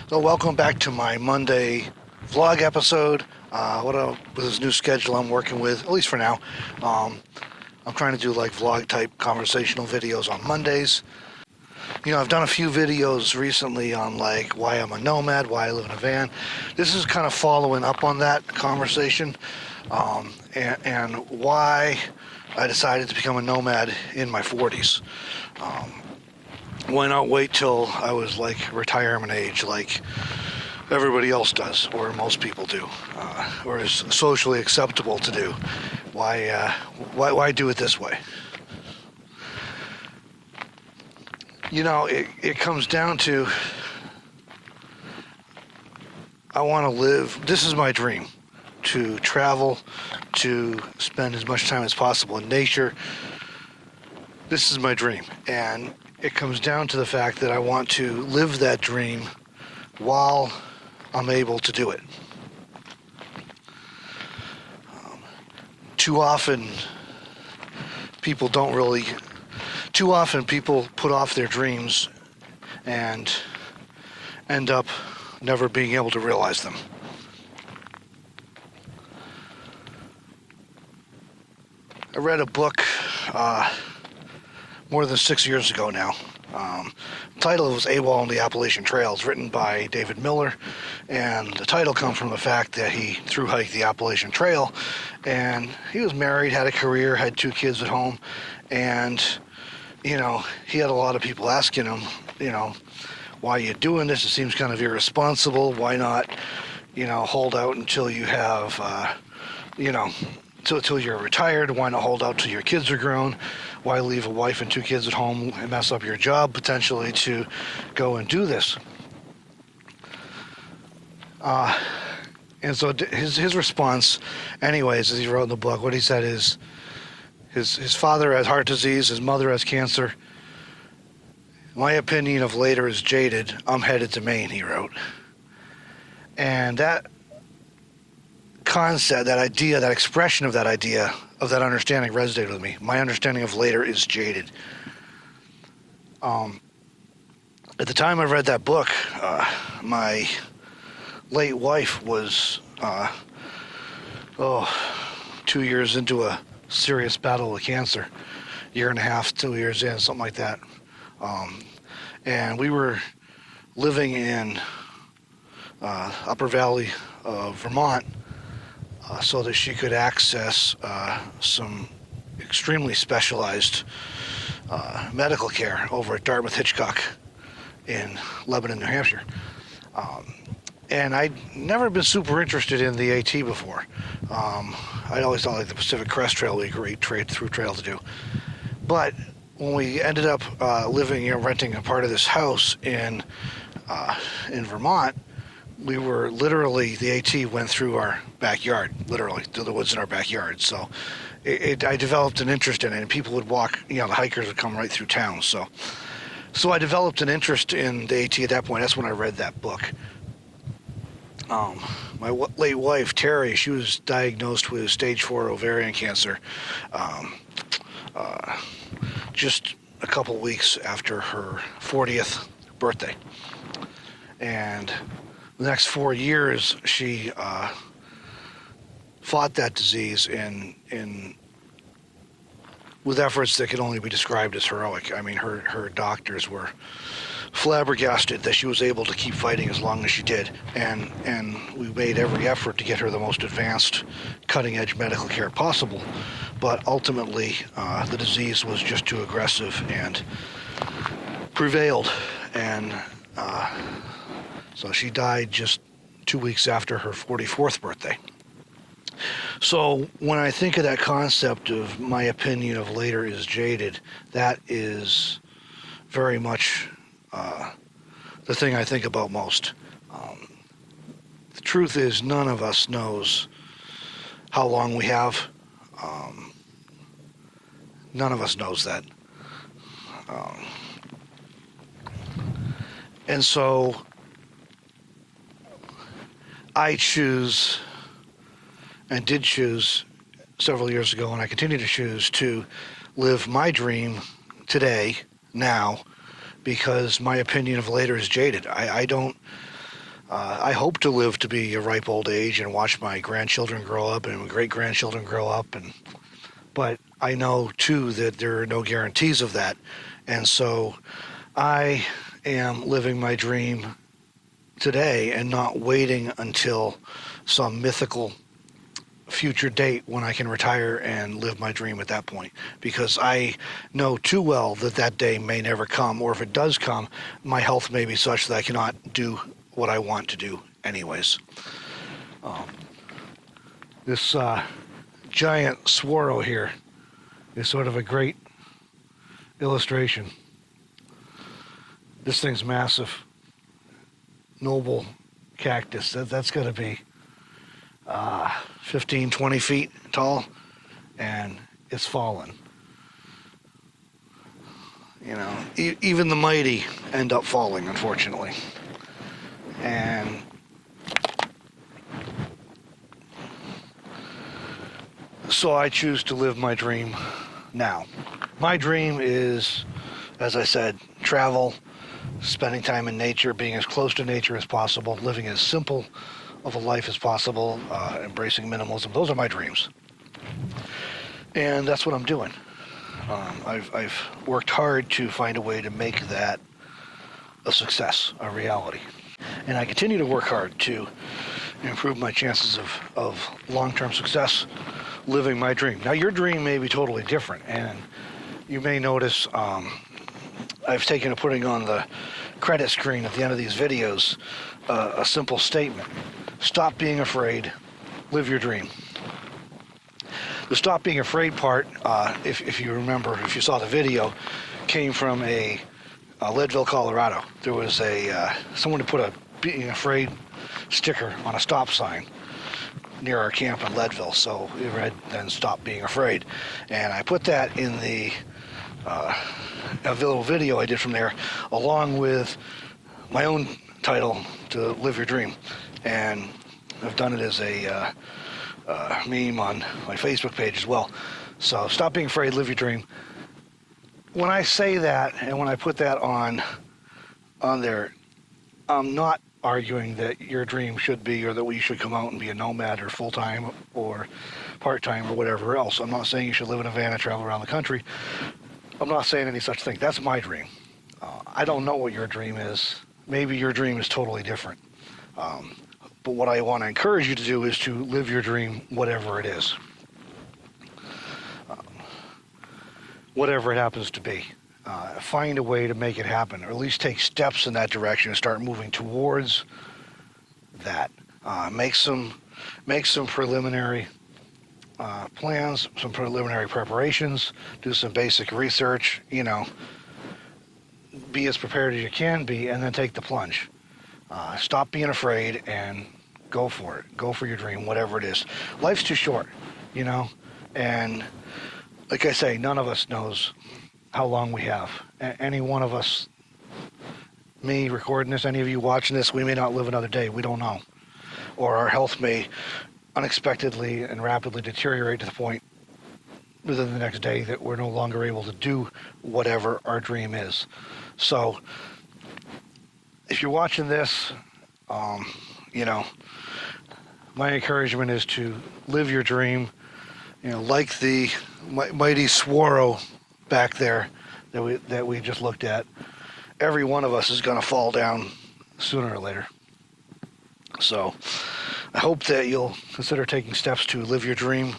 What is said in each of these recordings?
So welcome back to my Monday vlog episode. With this new schedule I'm working with, at least for now, I'm trying to do like vlog type conversational videos on Mondays. You know, I've done a few videos recently on like why I'm a nomad, why I live in a van. This is kind of following up on that conversation, and why I decided to become a nomad in my 40s. Why not wait till I was like retirement age, like everybody else does, or most people do, or is socially acceptable to do? Why do it this way? You know, it comes down to, I want to live, this is my dream, to travel, to spend as much time as possible in nature. This is my dream, and it comes down to the fact that I want to live that dream while I'm able to do it. Too often people put off their dreams and end up never being able to realize them. I read a book more than 6 years ago now. The title was AWOL and the Appalachian Trails, written by David Miller, and the title comes from the fact that he thru-hiked the Appalachian Trail, and he was married, had a career, had 2 kids at home, and, you know, he had a lot of people asking him, you know, why are you doing this? It seems kind of irresponsible. Why not, you know, hold out until you have, till you're retired? Why not hold out till your kids are grown? Why leave a wife and 2 kids at home and mess up your job potentially to go and do this? And so his response, anyways, as he wrote in the book, what he said is, his father has heart disease, his mother has cancer. My opinion of later is jaded. I'm headed to Maine, he wrote. And that concept, that idea, that expression of that idea, of that understanding resonated with me. My understanding of later is jaded. At the time I read that book, my late wife was 2 years into a serious battle with cancer, 1.5, 2 years in, something like that. And we were living in Upper Valley of Vermont, so that she could access some extremely specialized medical care over at Dartmouth Hitchcock in Lebanon, New Hampshire. And I'd never been super interested in the AT before. I'd always thought like the Pacific Crest Trail would be a great through trail to do. But when we ended up renting a part of this house in Vermont, we were literally, the AT went through our backyard, literally, through the woods in our backyard. So I developed an interest in it, and people would walk, you know, the hikers would come right through town. So I developed an interest in the AT at that point. That's when I read that book. My late wife, Terry, she was diagnosed with stage 4 ovarian cancer just a couple weeks after her 40th birthday. And the next 4 years, she fought that disease with efforts that could only be described as heroic. I mean, her doctors were flabbergasted that she was able to keep fighting as long as she did, and we made every effort to get her the most advanced, cutting-edge medical care possible. But ultimately, the disease was just too aggressive and prevailed, and so she died just 2 weeks after her 44th birthday. So when I think of that concept of my opinion of later is jaded, that is very much the thing I think about most. The truth is, none of us knows how long we have. None of us knows that. And so I choose, and did choose several years ago, and I continue to choose to live my dream today, now, because my opinion of later is jaded. I don't I hope to live to be a ripe old age and watch my grandchildren grow up and great-grandchildren grow up. But I know, too, that there are no guarantees of that. And so I am living my dream today and not waiting until some mythical future date when I can retire and live my dream at that point, because I know too well that that day may never come, or if it does come, my health may be such that I cannot do what I want to do anyways. This giant swirl here is sort of a great illustration. This thing's massive. Noble cactus. That's going to be 15, 20 feet tall, and it's fallen. You know, even the mighty end up falling, unfortunately. And so I choose to live my dream now. My dream is, as I said, travel, spending time in nature, being as close to nature as possible, living as simple of a life as possible, embracing minimalism. Those are my dreams. And that's what I'm doing. I've worked hard to find a way to make that a success, a reality. And I continue to work hard to improve my chances of long-term success living my dream. Now, your dream may be totally different, and you may notice I've taken to putting on the credit screen at the end of these videos a simple statement. Stop being afraid, live your dream. The stop being afraid part, if you remember, if you saw the video, came from Leadville, Colorado. There was someone who put a being afraid sticker on a stop sign near our camp in Leadville, so it read, then stop being afraid. And I put that in a little video I did from there, along with my own title to Live Your Dream. And I've done it as a meme on my Facebook page as well. So stop being afraid, live your dream. When I say that, and when I put that on there, I'm not arguing that your dream should be, or that we should come out and be a nomad or full-time or part-time or whatever else. I'm not saying you should live in a van and travel around the country. I'm not saying any such thing. That's my dream. I don't know what your dream is. Maybe your dream is totally different. But what I want to encourage you to do is to live your dream, whatever it is. Whatever it happens to be. Find a way to make it happen, or at least take steps in that direction and start moving towards that. Make some preliminary plans, some preliminary preparations, do some basic research, be as prepared as you can be, and then take the plunge. Stop being afraid and go for it. Go for your dream, whatever it is. Life's too short, and like I say, none of us knows how long we have. Any one of us, me recording this, any of you watching this, we may not live another day. We don't know. Or our health may unexpectedly and rapidly deteriorate to the point within the next day that we're no longer able to do whatever our dream is. So if you're watching this, my encouragement is to live your dream, like the mighty swallow back there that we just looked at. Every one of us is going to fall down sooner or later. So I hope that you'll consider taking steps to live your dream,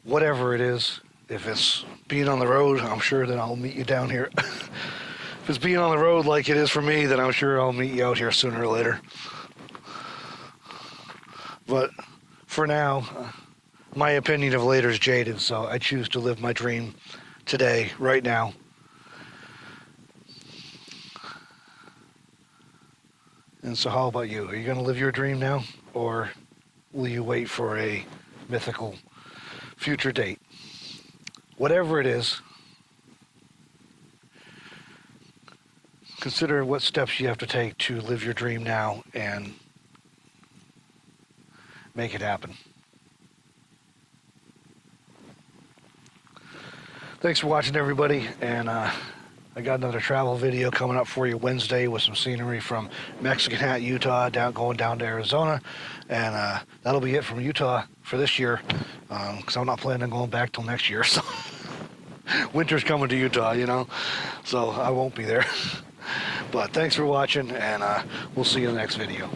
whatever it is. If it's being on the road, I'm sure that I'll meet you down here. If it's being on the road like it is for me, then I'm sure I'll meet you out here sooner or later. But for now, my opinion of later is jaded, so I choose to live my dream today, right now. And so how about you? Are you going to live your dream now? Or will you wait for a mythical future date? Whatever it is, consider what steps you have to take to live your dream now and make it happen. Thanks for watching, everybody, and I got another travel video coming up for you Wednesday with some scenery from Mexican Hat, Utah, going down to Arizona, and that'll be it from Utah for this year, because I'm not planning on going back till next year. So winter's coming to Utah, you know, so I won't be there. But thanks for watching, and we'll see you in the next video.